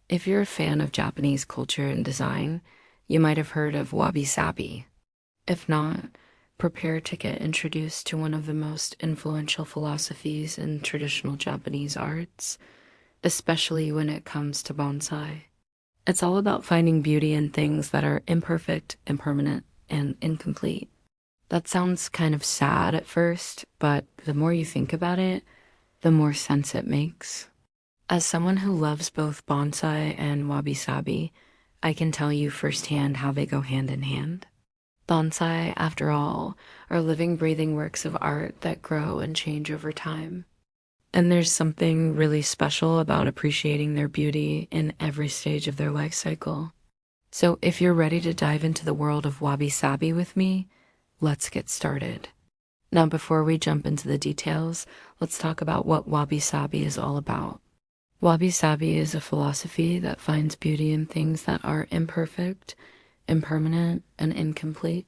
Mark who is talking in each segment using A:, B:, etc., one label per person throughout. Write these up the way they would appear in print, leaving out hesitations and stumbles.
A: If you're a fan of Japanese culture and design, you might have heard of Wabi Sabi. If not, prepare to get introduced to one of the most influential philosophies in traditional Japanese arts, especially when it comes to bonsai. It's all about finding beauty in things that are imperfect, impermanent, and incomplete. That sounds kind of sad at first, but the more you think about it, the more sense it makes. As someone who loves both bonsai and wabi sabi, I can tell you firsthand how they go hand in hand. Bonsai, after all, are living, breathing works of art that grow and change over time. And there's something really special about appreciating their beauty in every stage of their life cycle. So if you're ready to dive into the world of wabi sabi with me, let's get started. Now, before we jump into the details, let's talk about what wabi sabi is all about. Wabi sabi is a philosophy that finds beauty in things that are imperfect, impermanent, and incomplete.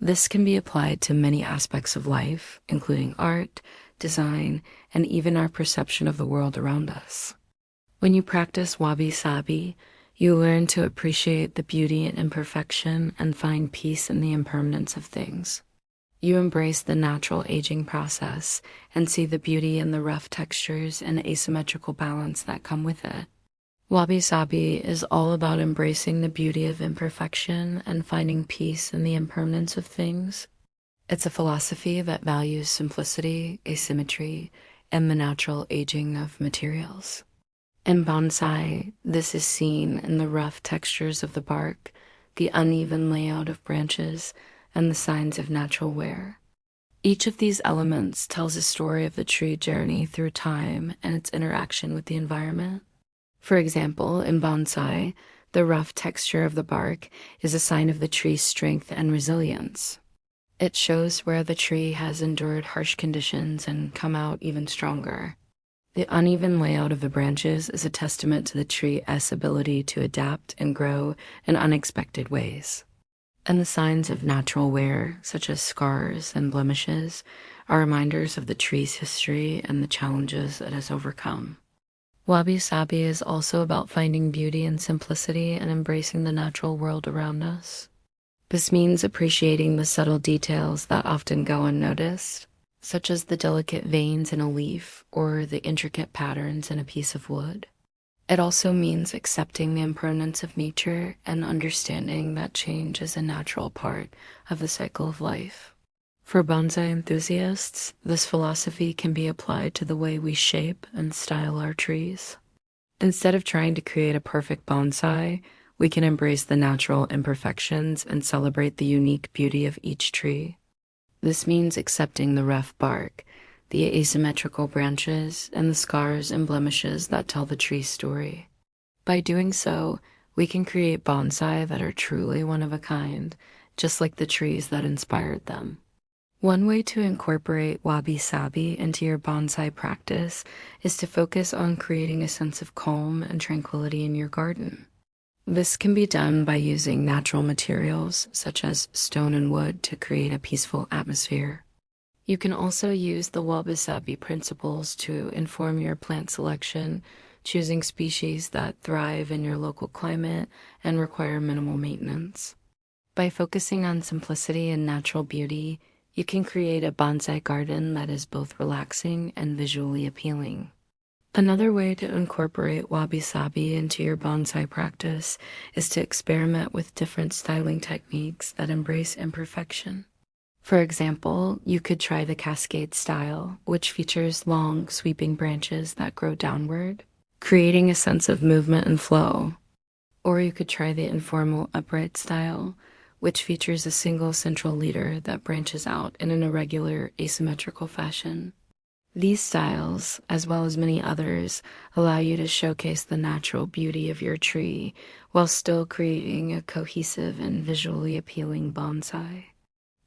A: This can be applied to many aspects of life, including art, design, and even our perception of the world around us. When you practice wabi sabi, you learn to appreciate the beauty and imperfection and find peace in the impermanence of things. You embrace the natural aging process and see the beauty in the rough textures and asymmetrical balance that come with it. Wabi sabi is all about embracing the beauty of imperfection and finding peace in the impermanence of things. It's a philosophy that values simplicity, asymmetry, and the natural aging of materials. In bonsai, this is seen in the rough textures of the bark, the uneven layout of branches, and the signs of natural wear. Each of these elements tells a story of the tree journey through time and its interaction with the environment. For example, in bonsai, the rough texture of the bark is a sign of the tree's strength and resilience. It shows where the tree has endured harsh conditions and come out even stronger. The uneven layout of the branches is a testament to the tree's ability to adapt and grow in unexpected ways. And the signs of natural wear, such as scars and blemishes, are reminders of the tree's history and the challenges it has overcome. Wabi sabi is also about finding beauty in simplicity and embracing the natural world around us. This means appreciating the subtle details that often go unnoticed, such as the delicate veins in a leaf or the intricate patterns in a piece of wood. It also means accepting the impermanence of nature and understanding that change is a natural part of the cycle of life. For bonsai enthusiasts, this philosophy can be applied to the way we shape and style our trees. Instead of trying to create a perfect bonsai, we can embrace the natural imperfections and celebrate the unique beauty of each tree. This means accepting the rough bark, the asymmetrical branches, and the scars and blemishes that tell the tree's story. By doing so, we can create bonsai that are truly one of a kind, just like the trees that inspired them. One way to incorporate wabi sabi into your bonsai practice is to focus on creating a sense of calm and tranquility in your garden. This can be done by using natural materials such as stone and wood to create a peaceful atmosphere. You can also use the wabi sabi principles to inform your plant selection, choosing species that thrive in your local climate and require minimal maintenance. By focusing on simplicity and natural beauty, you can create a bonsai garden that is both relaxing and visually appealing. Another way to incorporate wabi sabi into your bonsai practice is to experiment with different styling techniques that embrace imperfection. For example, you could try the cascade style, which features long, sweeping branches that grow downward, creating a sense of movement and flow. Or you could try the informal upright style, which features a single central leader that branches out in an irregular, asymmetrical fashion. These styles, as well as many others, allow you to showcase the natural beauty of your tree while still creating a cohesive and visually appealing bonsai.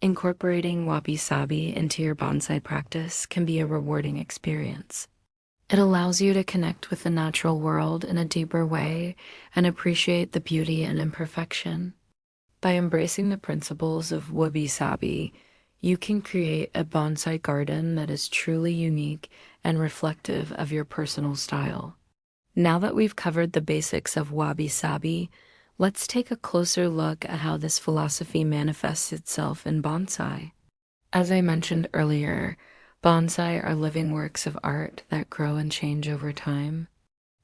A: Incorporating wabi sabi into your bonsai practice can be a rewarding experience. It allows you to connect with the natural world in a deeper way and appreciate the beauty and imperfection. By embracing the principles of wabi sabi, you can create a bonsai garden that is truly unique and reflective of your personal style. Now that we've covered the basics of Wabi Sabi, let's take a closer look at how this philosophy manifests itself in bonsai. As I mentioned earlier, bonsai are living works of art that grow and change over time.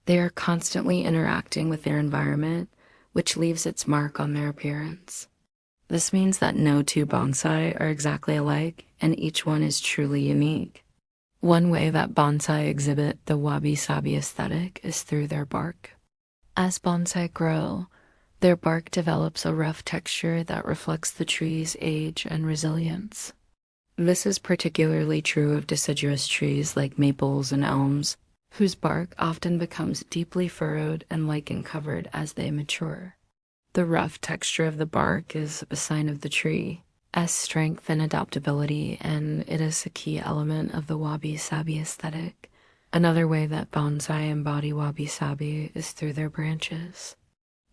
A: They are constantly interacting with their environment, which leaves its mark on their appearance. This means that no two bonsai are exactly alike, and each one is truly unique. One way that bonsai exhibit the wabi-sabi aesthetic is through their bark. As bonsai grow, their bark develops a rough texture that reflects the tree's age and resilience. This is particularly true of deciduous trees like maples and elms, whose bark often becomes deeply furrowed and lichen-covered as they mature. The rough texture of the bark is a sign of the tree, as strength and adaptability, and it is a key element of the wabi-sabi aesthetic. Another way that bonsai embody wabi-sabi is through their branches.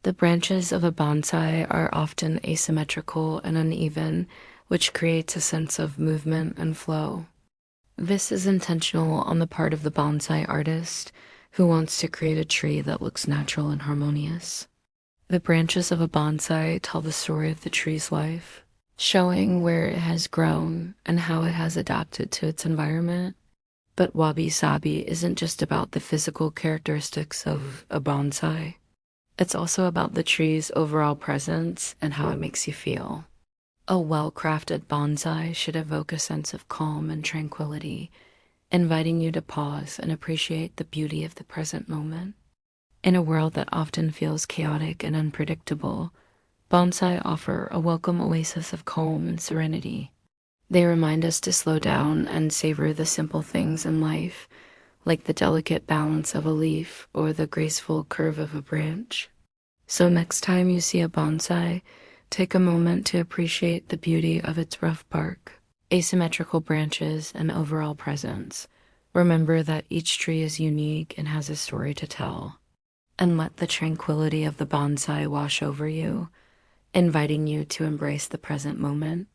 A: The branches of a bonsai are often asymmetrical and uneven, which creates a sense of movement and flow. This is intentional on the part of the bonsai artist, who wants to create a tree that looks natural and harmonious. The branches of a bonsai tell the story of the tree's life, showing where it has grown and how it has adapted to its environment. But wabi-sabi isn't just about the physical characteristics of a bonsai. It's also about the tree's overall presence and how it makes you feel. A well-crafted bonsai should evoke a sense of calm and tranquility, inviting you to pause and appreciate the beauty of the present moment. In a world that often feels chaotic and unpredictable, bonsai offer a welcome oasis of calm and serenity. They remind us to slow down and savor the simple things in life, like the delicate balance of a leaf or the graceful curve of a branch. So next time you see a bonsai, take a moment to appreciate the beauty of its rough bark, asymmetrical branches, and overall presence. Remember that each tree is unique and has a story to tell. And let the tranquility of the bonsai wash over you, inviting you to embrace the present moment.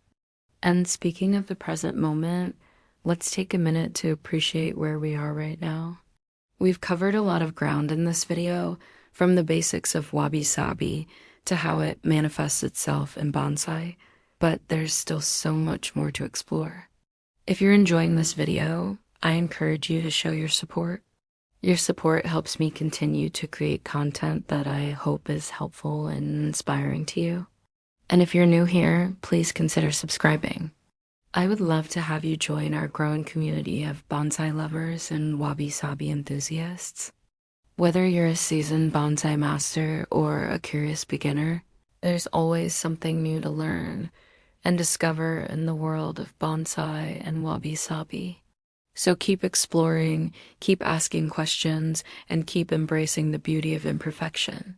A: And speaking of the present moment, let's take a minute to appreciate where we are right now. We've covered a lot of ground in this video, from the basics of wabi-sabi to how it manifests itself in bonsai, but there's still so much more to explore. If you're enjoying this video, I encourage you to show your support. Your support helps me continue to create content that I hope is helpful and inspiring to you. And if you're new here, please consider subscribing. I would love to have you join our growing community of bonsai lovers and wabi-sabi enthusiasts. Whether you're a seasoned bonsai master or a curious beginner, there's always something new to learn and discover in the world of bonsai and wabi-sabi. So keep exploring, keep asking questions, and keep embracing the beauty of imperfection.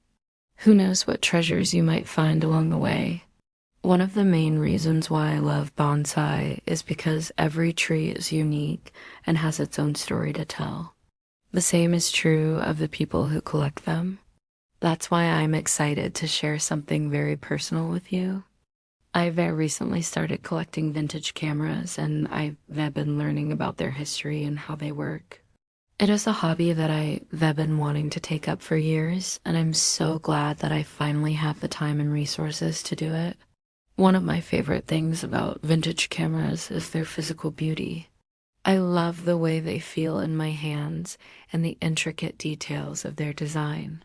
A: Who knows what treasures you might find along the way? One of the main reasons why I love bonsai is because every tree is unique and has its own story to tell. The same is true of the people who collect them. That's why I'm excited to share something very personal with you. I very recently started collecting vintage cameras, and I've been learning about their history and how they work. It is a hobby that I've been wanting to take up for years, and I'm so glad that I finally have the time and resources to do it. One of my favorite things about vintage cameras is their physical beauty. I love the way they feel in my hands and the intricate details of their design.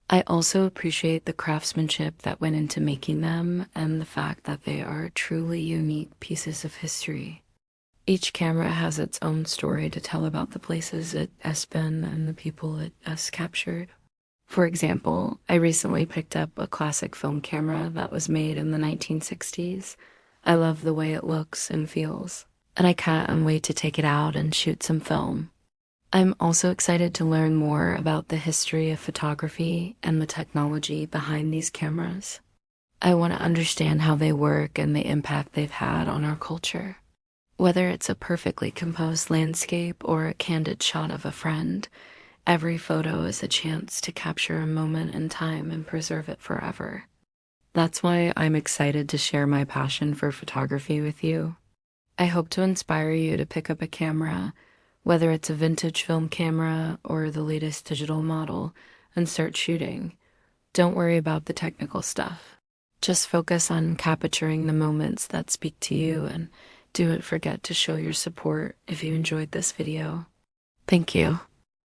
A: I also appreciate the craftsmanship that went into making them and the fact that they are truly unique pieces of history. Each camera has its own story to tell about the places it has been and the people it has captured. For example, I recently picked up a classic film camera that was made in the 1960s. I love the way it looks and feels, and I can't wait to take it out and shoot some film. I'm also excited to learn more about the history of photography and the technology behind these cameras. I want to understand how they work and the impact they've had on our culture. Whether it's a perfectly composed landscape or a candid shot of a friend, every photo is a chance to capture a moment in time and preserve it forever. That's why I'm excited to share my passion for photography with you. I hope to inspire you to pick up a camera, Whether it's a vintage film camera or the latest digital model, and start shooting. Don't worry about the technical stuff. Just focus on capturing the moments that speak to you, and do not forget to show your support if you enjoyed this video. Thank you.